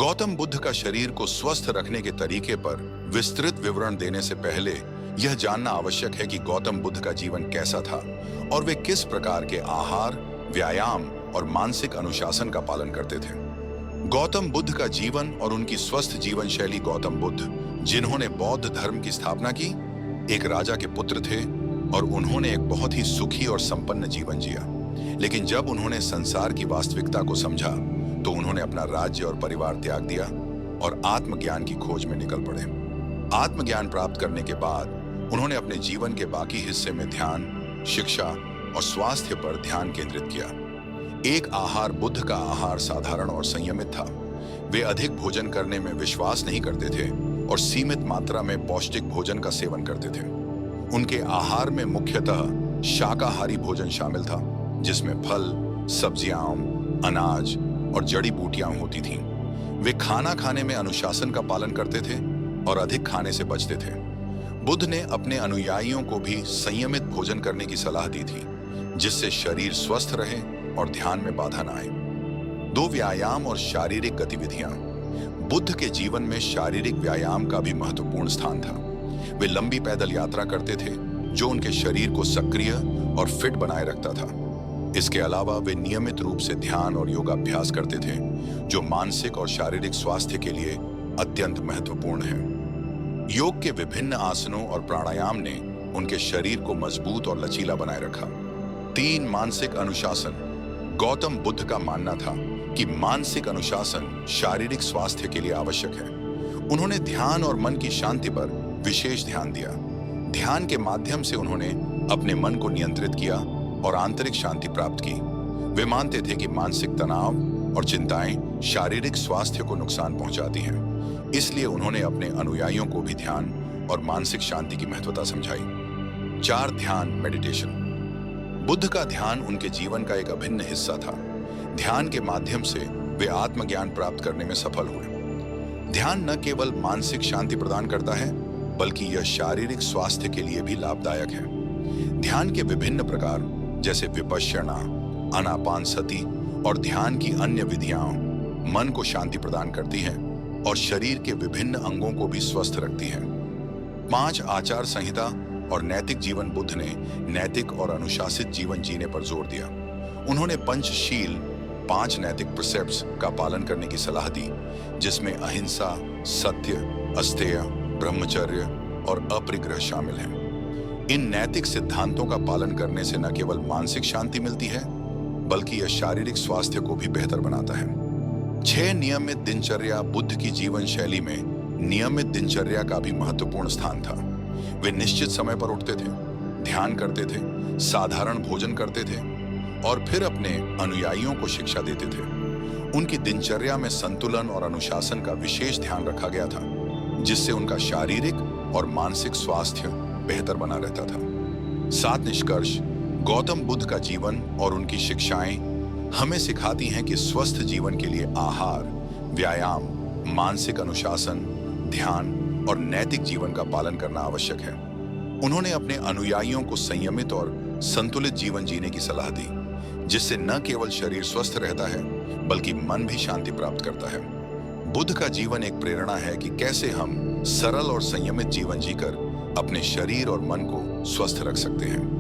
गौतम बुद्ध का शरीर को स्वस्थ रखने के तरीके पर विस्तृत विवरण देने से पहले यह जानना आवश्यक है कि गौतम बुद्ध का जीवन कैसा था और वे किस प्रकार के आहार, व्यायाम और मानसिक अनुशासन का पालन करते थे। गौतम बुद्ध का जीवन और उनकी स्वस्थ जीवन शैली। गौतम बुद्ध, जिन्होंने बौद्ध धर्म की स्थापना की, एक राजा के पुत्र थे और उन्होंने एक बहुत ही सुखी और संपन्न जीवन जिया। लेकिन जब उन्होंने संसार की वास्तविकता को समझा तो उन्होंने अपना राज्य और परिवार त्याग दिया और आत्मज्ञान की खोज में निकल पड़े। आत्मज्ञान प्राप्त करने के बाद उन्होंने अपने जीवन के बाकी हिस्से में ध्यान, शिक्षा और स्वास्थ्य पर ध्यान केंद्रित किया। एक आहार, बुद्ध का आहार साधारण और संयमित था। वे अधिक भोजन करने में विश्वास नहीं करते थे और सीमित मात्रा में पौष्टिक भोजन का सेवन करते थे। उनके आहार में मुख्यतः शाकाहारी भोजन शामिल था, जिसमें फल, सब्जियां, अनाज और जड़ी बूटियां होती थीं। वे खाना खाने में अनुशासन का पालन करते थे और अधिक खाने से बचते थे। बुद्ध ने अपने अनुयायियों को भी संयमित भोजन करने की सलाह दी थी, जिससे शरीर स्वस्थ रहे और ध्यान में बाधा न आए। 2, व्यायाम और शारीरिक गतिविधियां। बुद्ध के जीवन में शारीरिक व्यायाम का भी महत्वपूर्ण स्थान था। वे लंबी पैदल यात्रा करते थे, जो उनके शरीर को सक्रिय और फिट बनाए रखता था। इसके अलावा वे नियमित रूप से ध्यान और योगाभ्यास करते थे, जो मानसिक और शारीरिक स्वास्थ्य के लिए अत्यंत महत्वपूर्ण है। योग के विभिन्न आसनों और प्राणायाम ने उनके शरीर को मजबूत और लचीला बनाए रखा। 3, मानसिक अनुशासन। गौतम बुद्ध का मानना था कि मानसिक अनुशासन शारीरिक स्वास्थ्य के लिए आवश्यक है। उन्होंने ध्यान और मन की शांति पर विशेष ध्यान दिया। ध्यान के माध्यम से उन्होंने अपने मन को नियंत्रित किया और आंतरिक शांति प्राप्त की। वे मानते थे कि मानसिक तनाव और चिंताएं शारीरिक स्वास्थ्य को नुकसान पहुंचाती हैं। इसलिए उन्होंने अपने अनुयायियों को भी ध्यान और मानसिक शांति की महत्वता समझाई। 4, ध्यान, मेडिटेशन। बुद्ध का ध्यान उनके जीवन का एक अभिन्न हिस्सा था। ध्यान के माध्यम से वे आत्मज्ञान प्राप्त करने में सफल हुए। ध्यान न केवल मानसिक शांति प्रदान करता है, बल्कि यह शारीरिक स्वास्थ्य के लिए भी लाभदायक है। ध्यान के विभिन्न प्रकार जैसे विपश्यना, आनापानसति और ध्यान की अन्य विधियां मन को शांति प्रदान करती हैं और शरीर के विभिन्न अंगों को भी स्वस्थ रखती हैं। 5, आचार संहिता और नैतिक जीवन। बुद्ध ने नैतिक और अनुशासित जीवन जीने पर जोर दिया। उन्होंने पंचशील, 5 नैतिक प्रिसेप्ट्स का पालन करने की सलाह दी, जिसमें अहिंसा, सत्य, अस्तेय, ब्रह्मचर्य और अपरिग्रह शामिल हैं। इन नैतिक सिद्धांतों का पालन करने से न केवल मानसिक शांति मिलती है, बल्कि यह शारीरिक स्वास्थ्य को भी बेहतर बनाता है। 6, नियमित दिनचर्या। बुद्ध की जीवन शैली में नियमित दिनचर्या का भी महत्वपूर्ण स्थान था। वे निश्चित समय पर उठते थे, ध्यान करते थे, साधारण भोजन करते थे और फिर अपने अनुयायियों को शिक्षा देते थे। उनकी दिनचर्या में संतुलन और अनुशासन का विशेष ध्यान रखा गया था, जिससे उनका शारीरिक और मानसिक स्वास्थ्य बेहतर बना रहता था। 7, निष्कर्ष। गौतम बुद्ध का जीवन और उनकी शिक्षाएं हमें सिखाती हैं कि स्वस्थ जीवन के लिए आहार, व्यायाम, मानसिक अनुशासन, ध्यान और नैतिक जीवन का पालन करना आवश्यक है। उन्होंने अपने अनुयायियों को संयमित और संतुलित जीवन जीने की सलाह दी, जिससे न केवल शरीर स्वस्थ रहता है, बल्कि मन भी शांति प्राप्त करता है। बुद्ध का जीवन एक प्रेरणा है कि कैसे हम सरल और संयमित जीवन जीकर अपने शरीर और मन को स्वस्थ रख सकते हैं।